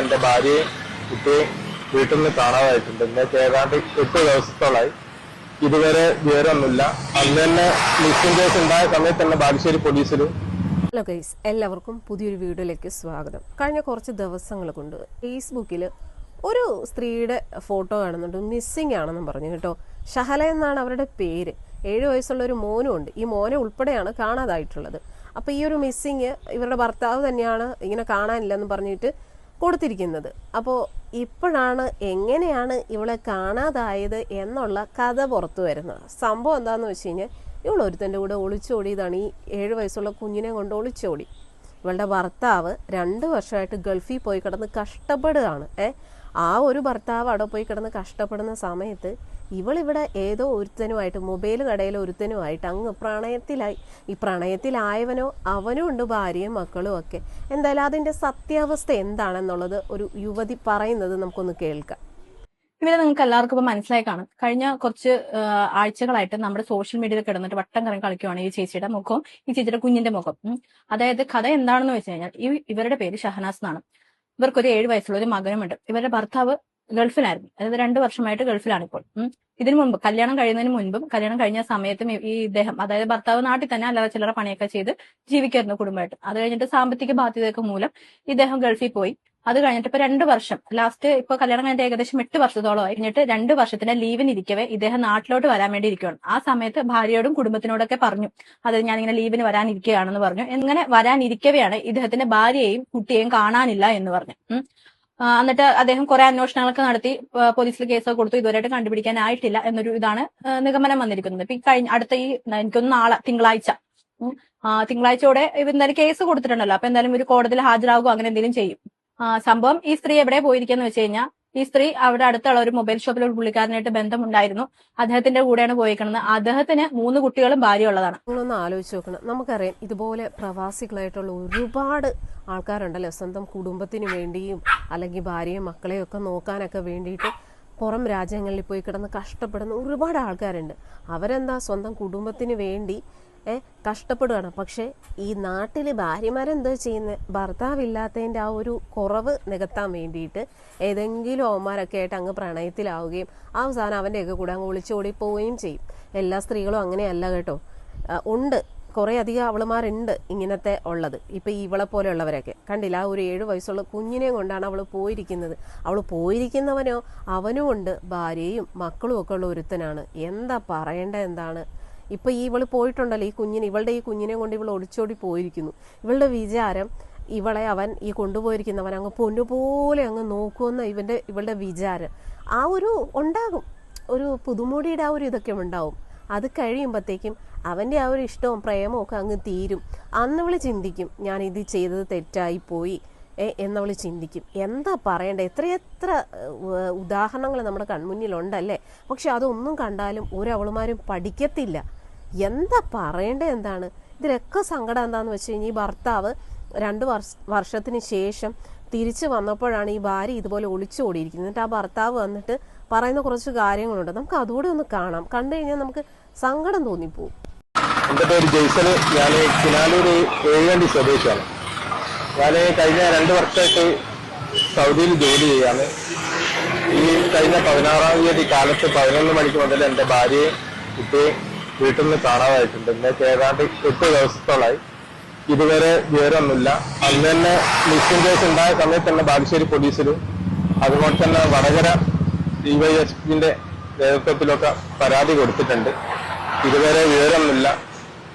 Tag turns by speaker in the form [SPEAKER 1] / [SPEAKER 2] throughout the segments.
[SPEAKER 1] എന്റെ ഭാര്യയും കുട്ടിയും വീട്ടിൽ നിന്ന് കാണാതായിട്ടുണ്ട്. ഇന്നേക്ക് ഏതാണ്ട് 8 ദിവസത്തോളായി. ഇതുവരെ വിവരമൊന്നുമില്ല. അന്ന് തന്നെ മിസ്സിംഗ് കേസ് ഉണ്ടായ സമയത്ത് തന്നെ ബാലുശ്ശേരി പോലീസിലും.
[SPEAKER 2] ഹലോ ഗൈസ്, എല്ലാവർക്കും പുതിയൊരു വീഡിയോയിലേക്ക് സ്വാഗതം. കഴിഞ്ഞ കുറച്ച് ദിവസങ്ങൾ കൊണ്ട് ഫേസ്ബുക്കിൽ ഒരു സ്ത്രീയുടെ ഫോട്ടോ കാണുന്നുണ്ട്. മിസ്സിംഗ് ആണെന്നും പറഞ്ഞു കേട്ടോ. ഷഹല എന്നാണ് അവരുടെ പേര്. 7 വയസ്സുള്ള ഒരു മോനും ഉണ്ട്. ഈ മോനെ ഉൾപ്പെടെയാണ് കാണാതായിട്ടുള്ളത്. അപ്പോൾ ഈ ഒരു മിസ്സിങ് ഇവരുടെ ഭർത്താവ് തന്നെയാണ് ഇങ്ങനെ കാണാനില്ലെന്ന് പറഞ്ഞിട്ട് കൊടുത്തിരിക്കുന്നത്. അപ്പോൾ ഇപ്പോഴാണ് എങ്ങനെയാണ് ഇവളെ കാണാതായത് എന്നുള്ള കഥ പുറത്തു വരുന്നത്. സംഭവം എന്താണെന്ന് വെച്ച് കഴിഞ്ഞാൽ, ഇവളൊരുത്തൻ്റെ കൂടെ ഒളിച്ചോടിയതാണ്. ഈ 7 വയസ്സുള്ള കുഞ്ഞിനെ കൊണ്ട് ഒളിച്ചോടി. ഇവളുടെ ഭർത്താവ് 2 വർഷമായിട്ട് ഗൾഫിൽ പോയി കിടന്ന് കഷ്ടപ്പെടുകയാണ്. ആ ഒരു ഭർത്താവ് അവിടെ പോയി കിടന്ന് കഷ്ടപ്പെടുന്ന സമയത്ത് ഇവളിവിടെ ഏതോ ഒരുത്തനുമായിട്ട്, മൊബൈൽ കടയിലെ ഒരുത്തനുമായിട്ട് അങ്ങ് പ്രണയത്തിലായി. ഈ പ്രണയത്തിലായവനോ അവനും ഉണ്ട് ഭാര്യയും മക്കളും ഒക്കെ. എന്തായാലും അതിൻ്റെ സത്യാവസ്ഥ എന്താണെന്നുള്ളത് ഒരു യുവതി പറയുന്നത് നമുക്കൊന്ന് കേൾക്കാം.
[SPEAKER 3] ഇവരെ നിങ്ങൾക്ക് എല്ലാവർക്കും ഇപ്പൊ മനസ്സിലായി കാണും. കഴിഞ്ഞ കുറച്ച് ആഴ്ചകളായിട്ട് നമ്മുടെ സോഷ്യൽ മീഡിയയിൽ കിടന്നിട്ട് വട്ടം കറങ്ങി കളിക്കുവാണ് ഈ ചേച്ചിയുടെ മുഖവും ഈ ചേച്ചിയുടെ കുഞ്ഞിന്റെ മുഖം. അതായത് കഥ എന്താണെന്ന് വെച്ച് കഴിഞ്ഞാൽ, ഇവരുടെ പേര് ഷഹനാസ് എന്നാണ്. ഇവർക്കൊരു 7 വയസ്സുള്ള ഒരു മകനുമുണ്ട്. ഇവരുടെ ഭർത്താവ് ഗൾഫിലായിരുന്നു. അതായത് 2 വർഷമായിട്ട് ഗൾഫിലാണ് ഇപ്പോൾ. ഇതിനു മുമ്പ്, കല്യാണം കഴിയുന്നതിന് മുൻപും കല്യാണം കഴിഞ്ഞ സമയത്തും ഈ ഇദ്ദേഹം, അതായത് ഭർത്താവ് നാട്ടിൽ തന്നെ അല്ലാതെ ചില്ലറ പണിയൊക്കെ ചെയ്ത് ജീവിക്കായിരുന്നു കുടുംബമായിട്ട്. അത് കഴിഞ്ഞിട്ട് സാമ്പത്തിക ബാധ്യതയൊക്കെ മൂലം ഇദ്ദേഹം ഗൾഫിൽ പോയി. അത് കഴിഞ്ഞിട്ട് ഇപ്പൊ 2 വർഷം, ലാസ്റ്റ് ഇപ്പൊ കല്യാണം കഴിഞ്ഞിട്ട് ഏകദേശം 8 വർഷത്തോളമായി. കഴിഞ്ഞിട്ട് 2 വർഷത്തിന്റെ ലീവിന് ഇരിക്കവേ ഇദ്ദേഹം നാട്ടിലോട്ട് വരാൻ വേണ്ടി ഇരിക്കുകയാണ്. ആ സമയത്ത് ഭാര്യയോടും കുടുംബത്തിനോടൊക്കെ പറഞ്ഞു, അത് ഞാനിങ്ങനെ ലീവിന് വരാനിരിക്കുകയാണെന്ന് പറഞ്ഞു. എങ്ങനെ വരാനിരിക്കവെയാണ് ഇദ്ദേഹത്തിന്റെ ഭാര്യയെയും കുട്ടിയെയും കാണാനില്ല എന്ന് പറഞ്ഞു. എന്നിട്ട് അദ്ദേഹം കുറെ അന്വേഷണങ്ങളൊക്കെ നടത്തി പോലീസിൽ കേസൊക്കെ കൊടുത്തു. ഇതുവരെയായിട്ട് കണ്ടുപിടിക്കാനായിട്ടില്ല എന്നൊരു ഇതാണ് നിഗമനം വന്നിരിക്കുന്നത്. ഇപ്പൊ ഈ കഴിഞ്ഞ അടുത്ത എനിക്കൊന്ന് നാളെ തിങ്കളാഴ്ചയോടെ എന്തായാലും കേസ് കൊടുത്തിട്ടുണ്ടല്ലോ. അപ്പൊ എന്തായാലും ഒരു കോടതിയിൽ ഹാജരാകുക അങ്ങനെ എന്തെങ്കിലും ചെയ്യും. സംഭവം, ഈ സ്ത്രീ എവിടെ പോയിരിക്കാന്ന് വെച്ച് കഴിഞ്ഞാൽ, ഈ സ്ത്രീ അവിടെ അടുത്തുള്ള ഒരു മൊബൈൽ ഷോപ്പിൽ ഒരു പുള്ളിക്കാരനായിട്ട് ബന്ധമുണ്ടായിരുന്നു. അദ്ദേഹത്തിന്റെ കൂടെയാണ് പോയിരിക്കുന്നത്. അദ്ദേഹത്തിന് 3 കുട്ടികളും ഭാര്യ ഉള്ളതാണ്.
[SPEAKER 2] നിങ്ങളൊന്ന് ആലോചിച്ച് നോക്കണം. നമുക്കറിയാം, ഇതുപോലെ പ്രവാസികളായിട്ടുള്ള ഒരുപാട് ആൾക്കാരുണ്ടല്ലോ. സ്വന്തം കുടുംബത്തിന് വേണ്ടിയും അല്ലെങ്കിൽ ഭാര്യയും മക്കളെയും ഒക്കെ നോക്കാനൊക്കെ വേണ്ടിയിട്ട് പുറം രാജ്യങ്ങളിൽ പോയി കിടന്ന് കഷ്ടപ്പെടുന്ന ഒരുപാട് ആൾക്കാരുണ്ട്. അവരെന്താ സ്വന്തം കുടുംബത്തിന് വേണ്ടി കഷ്ടപ്പെടുകയാണ്. പക്ഷേ ഈ നാട്ടിൽ ഭാര്യമാരെന്താ ചെയ്യുന്നത്? ഭർത്താവില്ലാത്തതിൻ്റെ ആ ഒരു കുറവ് നികത്താൻ വേണ്ടിയിട്ട് ഏതെങ്കിലും അവന്മാരൊക്കെ ആയിട്ട് അങ്ങ് പ്രണയത്തിലാവുകയും അവസാനം അവൻ്റെയൊക്കെ കൂടെ അങ്ങ് ഒളിച്ചോടി പോവുകയും ചെയ്യും. എല്ലാ സ്ത്രീകളും അങ്ങനെയല്ല കേട്ടോ. ഉണ്ട്, കുറേ അധികം അവളുമാരുണ്ട് ഇങ്ങനത്തെ ഉള്ളത്. ഇപ്പം ഇവളെ പോലെയുള്ളവരൊക്കെ കണ്ടില്ല. ആ ഒരു 7 വയസ്സുള്ള കുഞ്ഞിനെയും കൊണ്ടാണ് അവൾ പോയിരിക്കുന്നത്. അവൾ പോയിരിക്കുന്നവനോ അവനും ഉണ്ട് ഭാര്യയും മക്കളും ഒക്കെ ഉള്ള ഒരുത്തനാണ്. എന്താ പറയേണ്ടത്? എന്താണ് ഇപ്പം ഇവള് പോയിട്ടുണ്ടല്ലോ, ഇവളുടെ ഈ കുഞ്ഞിനെ കൊണ്ട് ഇവൾ ഒളിച്ചോടി പോയിരിക്കുന്നു. ഇവളുടെ വിചാരം ഇവളെ അവൻ ഈ കൊണ്ടുപോയിരിക്കുന്നവൻ അങ്ങ് പൊന്നുപോലെ അങ്ങ് നോക്കുമെന്ന ഇവളുടെ വിചാരം. ആ ഒരു ഉണ്ടാകും, ഒരു പുതുമോടിയുടെ ആ ഒരു ഇതൊക്കെ ഉണ്ടാവും. അത് കഴിയുമ്പോഴത്തേക്കും അവൻ്റെ ആ ഒരു ഇഷ്ടവും പ്രേമവും ഒക്കെ അങ്ങ് തീരും. അന്നവൾ ചിന്തിക്കും, ഞാൻ ഇത് ചെയ്തത് തെറ്റായി പോയി എന്നവൾ ചിന്തിക്കും. എന്താ പറയണ്ടേ? എത്രയെത്ര ഉദാഹരണങ്ങൾ നമ്മുടെ കൺമുന്നിലുണ്ടല്ലേ. പക്ഷെ അതൊന്നും കണ്ടാലും ഒരവളുമാരും പഠിക്കത്തില്ല. എന്താ പറയേണ്ടത്? എന്താണ് ഇതിലൊക്കെ സങ്കടം? എന്താണെന്ന് വെച്ച് കഴിഞ്ഞാൽ, ഈ ഭർത്താവ് 2 വർഷത്തിന് ശേഷം തിരിച്ചു വന്നപ്പോഴാണ് ഈ ഭാര്യ ഇതുപോലെ ഒളിച്ചോടിയിരിക്കുന്നത്. എന്നിട്ട് ആ ഭർത്താവ് വന്നിട്ട് പറയുന്ന കുറച്ച് കാര്യങ്ങളുണ്ട്. നമുക്ക് അതുകൂടെ ഒന്ന് കാണാം. കണ്ടു കഴിഞ്ഞാൽ നമുക്ക് സങ്കടം തോന്നിപ്പോവും.
[SPEAKER 1] എൻ്റെ പേര് ജയ്സൽ. ഞാൻ കിനാലൂർ ഏഴിയണ്ടി സ്വദേശിയാണ്. ഞാൻ കഴിഞ്ഞ 2 വർഷമായിട്ട് സൗദിയിൽ ജോലി ചെയ്യാണ്. ഈ കഴിഞ്ഞ 16-ാം തീയതി കാലത്ത് 11 മണിക്ക് മുതൽ എൻ്റെ ഭാര്യയും കുട്ടിയും വീട്ടിൽ നിന്ന് കാണാതായിട്ടുണ്ട്. ഇന്നേക്ക് ഏതാണ്ട് 8 ദിവസത്തോളായി. ഇതുവരെ വിവരമൊന്നുമില്ല. അന്ന് തന്നെ മിസ്സിംഗ് കേസ് ഉണ്ടായ സമയത്ത് തന്നെ ബാലുശ്ശേരി പോലീസിലും അതുപോലെ തന്നെ വടകര DYSPന്റെ നേതൃത്വത്തിലൊക്കെ പരാതി കൊടുത്തിട്ടുണ്ട്. ഇതുവരെ വിവരമൊന്നുമില്ല.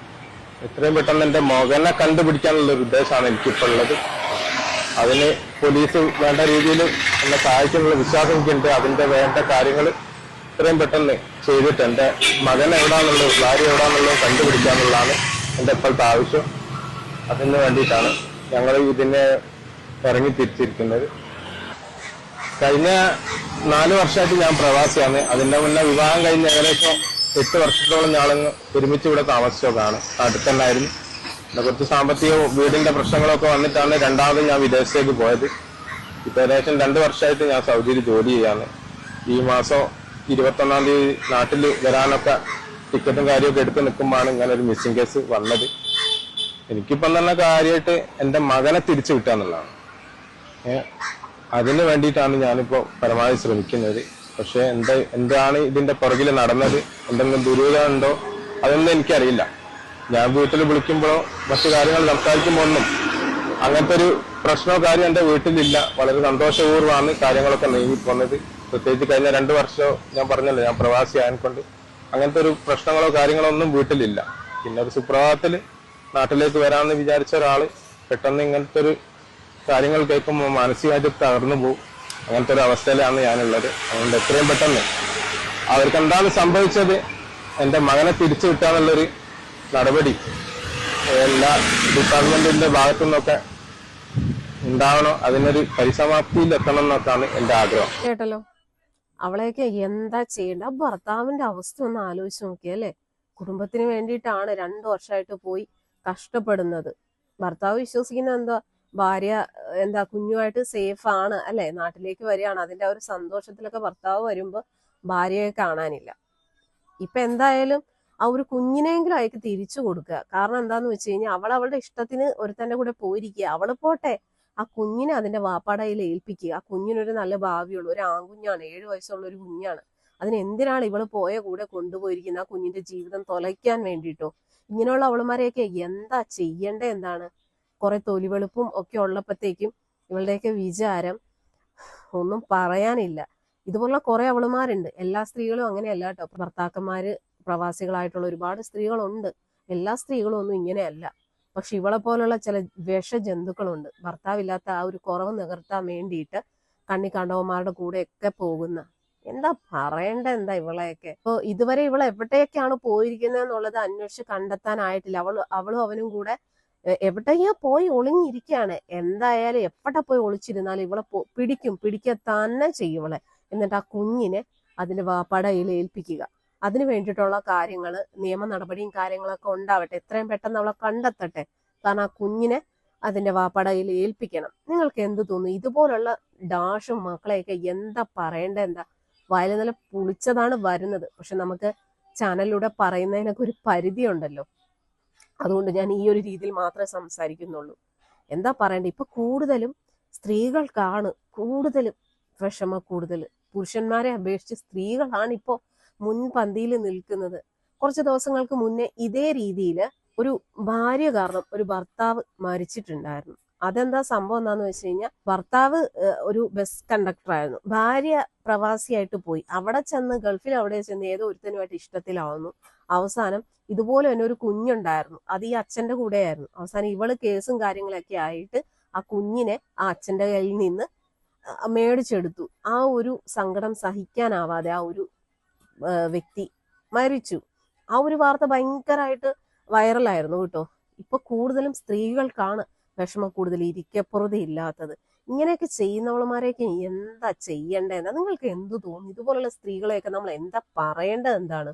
[SPEAKER 1] എത്രയും പെട്ടെന്ന് എൻ്റെ മകനെ കണ്ടുപിടിക്കാനുള്ള ഒരു ഉദ്ദേശമാണ് എനിക്കിപ്പോൾ ഉള്ളത്. അതിന് പോലീസ് വേണ്ട രീതിയിൽ എന്നെ സഹായിക്കാനുള്ള വിശ്വാസം എനിക്കുണ്ട്. അതിൻ്റെ വേണ്ട കാര്യങ്ങൾ എത്രയും പെട്ടെന്ന് ചെയ്തിട്ട് എൻ്റെ മകൻ എവിടാന്നുള്ളത്, ഭാര്യ എവിടാന്നുള്ളത് കണ്ടുപിടിക്കാന്നുള്ളതാണ് എൻ്റെ ഇപ്പോഴത്തെ ആവശ്യം. അതിന് വേണ്ടിയിട്ടാണ് ഞങ്ങൾ ഇതിനെ ഇറങ്ങി തിരിച്ചിരിക്കുന്നത്. കഴിഞ്ഞ 4 വർഷമായിട്ട് ഞാൻ പ്രവാസിയാണ്. അതിൻ്റെ മുന്നേ വിവാഹം കഴിഞ്ഞ് ഏകദേശം 8 വർഷത്തോളം ഞാളങ്ങ് ഒരുമിച്ച് ഇവിടെ താമസിച്ചതാണ്. അടുത്തന്നായിരുന്നു. പിന്നെ കുറച്ച് സാമ്പത്തികവും വീടിന്റെ പ്രശ്നങ്ങളൊക്കെ വന്നിട്ടാണ് രണ്ടാമത് ഞാൻ വിദേശത്തേക്ക് പോയത്. ഇപ്പൊ ഏകദേശം 2 വർഷമായിട്ട് ഞാൻ സൗദിയിൽ ജോലി ചെയ്യാണ്. ഈ മാസം 21-ാം തീയതി നാട്ടിൽ വരാനൊക്കെ ടിക്കറ്റും കാര്യമൊക്കെ എടുത്ത് നിൽക്കുമ്പോഴാണ് ഇങ്ങനെ ഒരു മിസ്സിംഗ് കേസ് വന്നത്. എനിക്കിപ്പം തന്നെ കാര്യമായിട്ട് എൻ്റെ മകനെ തിരിച്ചു കിട്ടുക എന്നുള്ളതാണ്. അതിന് വേണ്ടിയിട്ടാണ് ഞാനിപ്പോ പരമാവധി ശ്രമിക്കുന്നത്. പക്ഷെ എന്താണ് ഇതിന്റെ പുറകിൽ നടന്നത്, എന്തെങ്കിലും ദുരൂഹത ഉണ്ടോ അതൊന്നും എനിക്കറിയില്ല. ഞാൻ വീട്ടിൽ വിളിക്കുമ്പോഴോ മറ്റു കാര്യങ്ങൾ സംസാരിക്കുമ്പോൾ ഒന്നും അങ്ങനത്തെ ഒരു പ്രശ്നമോ കാര്യം എന്റെ വീട്ടിലില്ല. വളരെ സന്തോഷപൂർവ്വമാണ് കാര്യങ്ങളൊക്കെ നീങ്ങിപ്പോന്നത്. പ്രത്യേകിച്ച് കഴിഞ്ഞ 2 വർഷം ഞാൻ പറഞ്ഞല്ലോ, ഞാൻ പ്രവാസി ആയതുകൊണ്ട് അങ്ങനത്തെ ഒരു പ്രശ്നങ്ങളോ കാര്യങ്ങളോ ഒന്നും വീട്ടിലില്ല. പിന്നെ ഒരു സുപ്രഭാതത്തിൽ നാട്ടിലേക്ക് വരാമെന്ന് വിചാരിച്ച ഒരാള് പെട്ടെന്ന് ഇങ്ങനത്തെ ഒരു കാര്യങ്ങൾ കേൾക്കുമ്പോൾ മാനസികമായിട്ട് തകർന്നു പോകും. അങ്ങനത്തെ ഒരു അവസ്ഥയിലാണ് ഞാനുള്ളത്. അതുകൊണ്ട് എത്രയും പെട്ടെന്ന് അവർക്ക് എന്താണ് സംഭവിച്ചത്, എന്റെ മകനെ തിരിച്ചു കിട്ടാന്നുള്ളൊരു നടപടി എല്ലാ ഡിപ്പാർട്ട്മെന്റിന്റെ ഭാഗത്തു നിന്നൊക്കെ ഉണ്ടാവണം. അതിനൊരു പരിസമാപ്തിയിൽ എത്തണം എന്നൊക്കെയാണ് എന്റെ ആഗ്രഹം.
[SPEAKER 2] കേട്ടല്ലോ, അവളെയൊക്കെ എന്താ ചെയ്യേണ്ട? ആ ഭർത്താവിന്റെ അവസ്ഥ ഒന്ന് ആലോചിച്ച് നോക്കിയല്ലേ. കുടുംബത്തിന് വേണ്ടിയിട്ടാണ് 2 വർഷമായിട്ട് പോയി കഷ്ടപ്പെടുന്നത്. ഭർത്താവ് വിശ്വസിക്കുന്ന എന്താ, ഭാര്യ എന്താ കുഞ്ഞുമായിട്ട് സേഫ് ആണ് അല്ലെ, നാട്ടിലേക്ക് വരികയാണ്. അതിന്റെ ആ ഒരു സന്തോഷത്തിലൊക്കെ ഭർത്താവ് വരുമ്പോ ഭാര്യയെ കാണാനില്ല. ഇപ്പൊ എന്തായാലും ആ ഒരു കുഞ്ഞിനെങ്കിലും അയക്ക് തിരിച്ചു കൊടുക്കുക. കാരണം എന്താന്ന് വെച്ച് കഴിഞ്ഞാൽ അവൾ അവളുടെ ഇഷ്ടത്തിന് ഒരുത്തന്റെ കൂടെ പോയിരിക്കുക. അവള് പോട്ടെ, ആ കുഞ്ഞിനെ അതിന്റെ വാപ്പാടയിൽ ഏൽപ്പിക്കുക. ആ കുഞ്ഞിനൊരു നല്ല ഭാവിയുള്ളൂ. ഒരു ആൺകുഞ്ഞാണ്, 7 വയസ്സുള്ള ഒരു കുഞ്ഞാണ്. അതിന് എന്തിനാണ് ഇവള് പോയ കൂടെ കൊണ്ടുപോയിരിക്കുന്നത്? ആ കുഞ്ഞിന്റെ ജീവിതം തൊലയ്ക്കാൻ വേണ്ടിയിട്ടോ? ഇങ്ങനെയുള്ള അവളുമാരെയൊക്കെ എന്താ ചെയ്യേണ്ടത്? എന്താണ് കുറെ തൊലിവെളുപ്പും ഒക്കെ ഉള്ളപ്പോഴത്തേക്കും ഇവളുടെയൊക്കെ വിചാരം ഒന്നും പറയാനില്ല. ഇതുപോലുള്ള കുറെ അവളുമാരുണ്ട്. എല്ലാ സ്ത്രീകളും അങ്ങനെയല്ല കേട്ടോ. ഭർത്താക്കന്മാര് പ്രവാസികളായിട്ടുള്ള ഒരുപാട് സ്ത്രീകളുണ്ട്. എല്ലാ സ്ത്രീകളും ഒന്നും ഇങ്ങനെയല്ല. പക്ഷെ ഇവളെ പോലുള്ള ചില വിഷജന്തുക്കളുണ്ട്. ഭർത്താവില്ലാത്ത ആ ഒരു കുറവ് നികർത്താൻ വേണ്ടിയിട്ട് കണ്ണി കണ്ടവന്മാരുടെ കൂടെയൊക്കെ പോകുന്ന. എന്താ പറയണ്ട, എന്താ ഇവളെയൊക്കെ. ഇപ്പൊ ഇതുവരെ ഇവൾ എവിടെയൊക്കെയാണ് പോയിരിക്കുന്നത് എന്നുള്ളത് അന്വേഷിച്ച് കണ്ടെത്താനായിട്ടില്ല. അവളും അവനും കൂടെ എവിടെയോ പോയി ഒളിഞ്ഞിരിക്കുകയാണ്. എന്തായാലും എവിടെ പോയി ഒളിച്ചിരുന്നാലും ഇവളെ പിടിക്കുക തന്നെ ചെയ്യും ഇവളെ. എന്നിട്ട് ആ കുഞ്ഞിനെ അതിന്റെ വാപ്പാടെ കയ്യിൽ ഏൽപ്പിക്കുക. അതിന് വേണ്ടിയിട്ടുള്ള കാര്യങ്ങൾ, നിയമ നടപടിയും കാര്യങ്ങളൊക്കെ ഉണ്ടാവട്ടെ. എത്രയും പെട്ടെന്ന് അവളെ കണ്ടെത്തട്ടെ. കാരണം ആ കുഞ്ഞിനെ അതിന്റെ വാപ്പാടെ കയ്യിൽ ഏൽപ്പിക്കണം. നിങ്ങൾക്ക് എന്ത് തോന്നുന്നു? ഇതുപോലുള്ള ഡാഷും മക്കളെയൊക്കെ എന്താ പറയേണ്ട? എന്താ വായിൽ നല്ല പുളിച്ചതാണ് വരുന്നത്. പക്ഷെ നമുക്ക് ചാനലിലൂടെ പറയുന്നതിനൊക്കെ ഒരു പരിധി ഉണ്ടല്ലോ. അതുകൊണ്ട് ഞാൻ ഈ ഒരു രീതിയിൽ മാത്രമേ സംസാരിക്കുന്നുള്ളൂ. എന്താ പറയണ്ടേ, ഇപ്പൊ കൂടുതലും സ്ത്രീകൾക്കാണ് കൂടുതലും വിഷമം. കൂടുതൽ പുരുഷന്മാരെ അപേക്ഷിച്ച് സ്ത്രീകളാണ് ഇപ്പോൾ മുൻപന്തിയിൽ നിൽക്കുന്നത്. കുറച്ച് ദിവസങ്ങൾക്ക് മുന്നേ ഇതേ രീതിയിൽ ഒരു ഭാര്യ കാരണം ഒരു ഭർത്താവ് മരിച്ചിട്ടുണ്ടായിരുന്നു. അതെന്താ സംഭവം എന്താന്ന് വെച്ച് കഴിഞ്ഞാൽ, ഭർത്താവ് ഒരു ബസ് കണ്ടക്ടർ ആയിരുന്നു. ഭാര്യ പ്രവാസിയായിട്ട് പോയി. അവിടെ ചെന്ന് ഗൾഫിൽ അവിടെ ചെന്ന് ഏതോ ഒരുത്തനുമായിട്ട് ഇഷ്ടത്തിലാവുന്നു. അവസാനം ഇതുപോലെ തന്നെ ഒരു കുഞ്ഞുണ്ടായിരുന്നു. അത് ഈ അച്ഛന്റെ കൂടെയായിരുന്നു. അവസാനം ഇവള് കേസും കാര്യങ്ങളൊക്കെ ആയിട്ട് ആ കുഞ്ഞിനെ ആ അച്ഛന്റെ കയ്യിൽ നിന്ന് മേടിച്ചെടുത്തു. ആ ഒരു സങ്കടം സഹിക്കാനാവാതെ ആ ഒരു വ്യക്തി മരിച്ചു. ആ ഒരു വാർത്ത ഭയങ്കരമായിട്ട് വൈറലായിരുന്നു കേട്ടോ. ഇപ്പൊ കൂടുതലും സ്ത്രീകൾക്കാണ് വിഷമം കൂടുതൽ, ഇരിക്കപ്പുറത ഇല്ലാത്തത്. ഇങ്ങനെയൊക്കെ ചെയ്യുന്നവളമാരെയൊക്കെ എന്താ ചെയ്യേണ്ടതെന്ന് നിങ്ങൾക്ക് എന്തു തോന്നുന്നു? ഇതുപോലുള്ള സ്ത്രീകളെയൊക്കെ നമ്മൾ എന്താ പറയേണ്ടത്? എന്താണ്